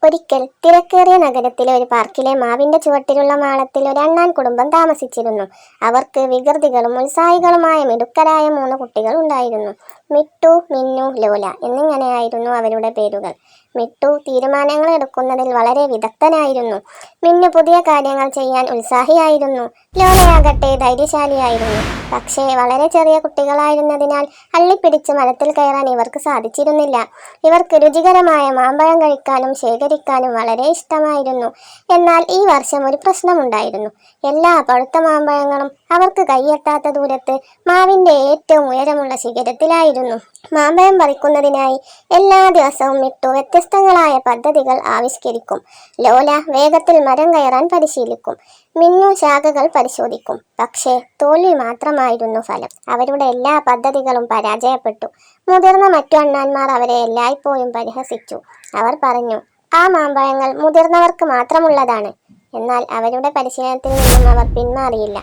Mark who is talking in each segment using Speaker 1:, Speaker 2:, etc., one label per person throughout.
Speaker 1: ഒരിക്കൽ തിരക്കേറിയ നഗരത്തിലെ ഒരു പാർക്കിലെ മാവിന്റെ ചുവട്ടിലുള്ള മാളത്തിൽ ഒരു അണ്ണാൻ കുടുംബം താമസിച്ചിരുന്നു. അവർക്ക് വികൃതികളും ഉത്സാഹികളുമായ മിടുക്കരായ 3 കുട്ടികൾ ഉണ്ടായിരുന്നു. മിട്ടു, മിന്നു, ലോല എന്നിങ്ങനെയായിരുന്നു അവരുടെ പേരുകൾ. മിട്ടു തീരുമാനങ്ങൾ എടുക്കുന്നതിൽ വളരെ വിദഗ്ധനായിരുന്നു. മിന്നു പുതിയ കാര്യങ്ങൾ ചെയ്യാൻ ഉത്സാഹിയായിരുന്നു. ലോലയാകട്ടെ ധൈര്യശാലിയായിരുന്നു. പക്ഷേ വളരെ ചെറിയ കുട്ടികളായിരുന്നതിനാൽ അള്ളിപ്പിടിച്ച് മരത്തിൽ കയറാൻ ഇവർക്ക് സാധിച്ചിരുന്നില്ല. ഇവർക്ക് രുചികരമായ മാമ്പഴം കഴിക്കാനും ശേഖരിക്കാനും വളരെ ഇഷ്ടമായിരുന്നു. എന്നാൽ ഈ വർഷം ഒരു പ്രശ്നമുണ്ടായിരുന്നു. എല്ലാ പഴുത്ത മാമ്പഴങ്ങളും അവർക്ക് കൈയെത്താത്ത ദൂരത്ത് മാവിന്റെ ഏറ്റവും ഉയരമുള്ള ശിഖരത്തിലായിരുന്നു. മാമ്പഴം പറിക്കുന്നതിനായി എല്ലാ ദിവസവും മിട്ടു വ്യത്യസ്തങ്ങളായ പദ്ധതികൾ ആവിഷ്കരിക്കും. ലോല വേഗത്തിൽ മരം കയറാൻ പരിശീലിക്കും. മിന്നു ശാഖകൾ പരിശോധിക്കും. പക്ഷേ തോൽവി മാത്രമായിരുന്നു ഫലം. അവരുടെ എല്ലാ പദ്ധതികളും പരാജയപ്പെട്ടു. മുതിർന്ന മറ്റു അണ്ണാന്മാർ അവരെ എല്ലായ്പ്പോഴും പരിഹസിച്ചു. അവർ പറഞ്ഞു, ആ മാമ്പഴങ്ങൾ മുതിർന്നവർക്ക് മാത്രമുള്ളതാണ്. എന്നാൽ അവരുടെ പരിശീലനത്തിൽ നിന്നും അവർ പിന്മാറിയില്ല.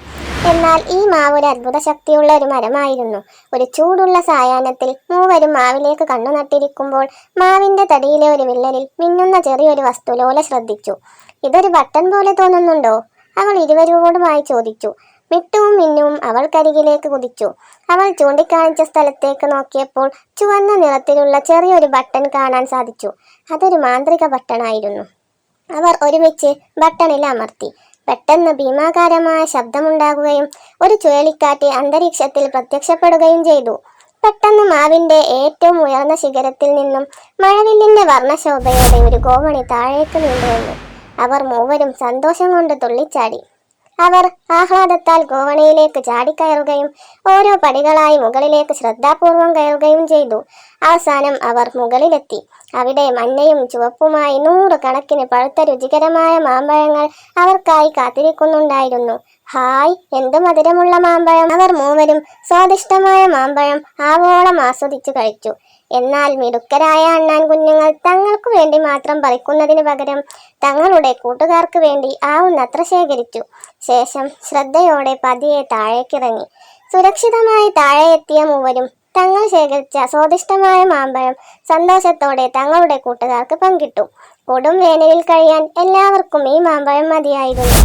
Speaker 1: എന്നാൽ ഈ മാവ് ഒരു അത്ഭുത ശക്തിയുള്ള ഒരു മരമായിരുന്നു. ഒരു ചൂടുള്ള സായാഹ്നത്തിൽ മൂവരും മാവിലേക്ക് കണ്ണു നട്ടിരിക്കുമ്പോൾ മാവിന്റെ തടിയിലെ ഒരു വിള്ളലിൽ മിന്നുന്ന ചെറിയൊരു വസ്തു ലോല ശ്രദ്ധിച്ചു. ഇതൊരു ബട്ടൺ പോലെ തോന്നുന്നുണ്ടോ? അവൾ ഇരുവരോടുമായി ചോദിച്ചു. മിട്ടുവും മിന്നുവും അവൾക്കരികിലേക്ക് കുതിച്ചു. അവൾ ചൂണ്ടിക്കാണിച്ച സ്ഥലത്തേക്ക് നോക്കിയപ്പോൾ ചുവന്ന നിറത്തിലുള്ള ചെറിയൊരു ബട്ടൺ കാണാൻ സാധിച്ചു. അതൊരു മാന്ത്രിക ബട്ടണായിരുന്നു. അവർ ഒരുമിച്ച് ബട്ടണിൽ അമർത്തി. പെട്ടെന്ന് ഭീമാകാരമായ ശബ്ദമുണ്ടാകുകയും ഒരു ചുഴലിക്കാറ്റ് അന്തരീക്ഷത്തിൽ പ്രത്യക്ഷപ്പെടുകയും ചെയ്തു. പെട്ടെന്ന് മാവിന്റെ ഏറ്റവും ഉയർന്ന ശിഖരത്തിൽ നിന്നും മഴവില്ലിന്റെ വർണ്ണശോഭയോടെ ഒരു ഗോവണി താഴേക്ക് നീണ്ടുവന്നു. അവർ മൂവരും സന്തോഷം കൊണ്ട് തുള്ളിച്ചാടി. അവർ ആഹ്ലാദത്താൽ ഗോവണിയിലേക്ക് ചാടിക്കയറുകയും ഓരോ പടികളായി മുകളിലേക്ക് ശ്രദ്ധാപൂർവം കയറുകയും ചെയ്തു. അവസാനം അവർ മുകളിലെത്തി. അവിടെ മഞ്ഞയും ചുവപ്പുമായി 100 കണക്കിന് പഴുത്ത രുചികരമായ മാമ്പഴങ്ങൾ അവർക്കായി കാത്തിരിക്കുന്നുണ്ടായിരുന്നു. ഹായ്, എന്ത് മധുരമുള്ള മാമ്പഴം! അവർ മൂവരും സ്വാദിഷ്ടമായ മാമ്പഴം ആവോളം ആസ്വദിച്ചു കഴിച്ചു. എന്നാൽ മിടുക്കരായ അണ്ണാൻ കുഞ്ഞുങ്ങൾ തങ്ങൾക്കു വേണ്ടി മാത്രം പറിക്കുന്നതിന് പകരം തങ്ങളുടെ കൂട്ടുകാർക്ക് വേണ്ടി ആവുന്നത്ര ശേഖരിച്ചു. ശേഷം ശ്രദ്ധയോടെ പതിയെ താഴേക്കിറങ്ങി. സുരക്ഷിതമായി താഴെ എത്തിയ മൂവരും തങ്ങൾ ശേഖരിച്ച സ്വാദിഷ്ടമായ മാമ്പഴം സന്തോഷത്തോടെ തങ്ങളുടെ കൂട്ടുകാർക്ക് പങ്കിട്ടു. കൊടും വേനലിൽ കഴിയാൻ എല്ലാവർക്കും ഈ മാമ്പഴം മതിയായിരുന്നു.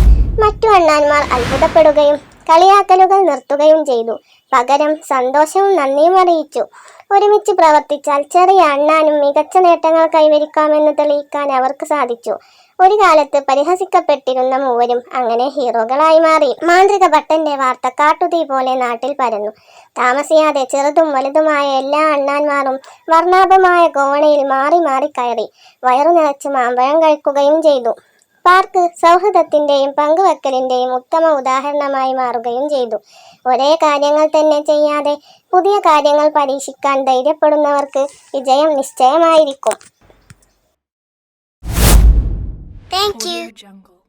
Speaker 1: മറ്റു അണ്ണാന്മാർ അത്ഭുതപ്പെടുകയും കളിയാക്കലുകൾ നിർത്തുകയും ചെയ്തു. പകരം സന്തോഷവും നന്ദിയും അറിയിച്ചു. ഒരുമിച്ച് പ്രവർത്തിച്ചാൽ ചെറിയ അണ്ണാനും മികച്ച നേട്ടങ്ങൾ കൈവരിക്കാമെന്ന് തെളിയിക്കാൻ അവർക്ക് സാധിച്ചു. ഒരു കാലത്ത് പരിഹസിക്കപ്പെട്ടിരുന്ന മൂവരും അങ്ങനെ ഹീറോകളായി മാറി. മാന്ത്രിക ബട്ടന്റെ വാർത്ത കാട്ടുതീ പോലെ നാട്ടിൽ പരന്നു. താമസിയാതെ ചെറുതും വലുതുമായ എല്ലാ അണ്ണാന്മാരും വർണ്ണാഭമായ ഗോവണിയിൽ മാറി മാറി കയറി വയറു നിറച്ച് മാമ്പഴം കഴിക്കുകയും ചെയ്തു. പാർക്ക് സൗഹൃദത്തിന്റെയും പങ്കുവെക്കലിന്റെയും ഉത്തമ ഉദാഹരണമായി മാറുകയും ചെയ്തു. ഒരേ കാര്യങ്ങൾ തന്നെ ചെയ്യാതെ പുതിയ കാര്യങ്ങൾ പരീക്ഷിക്കാൻ ധൈര്യപ്പെടുന്നവർക്ക് വിജയം നിശ്ചയമായിരിക്കും.
Speaker 2: Thank you.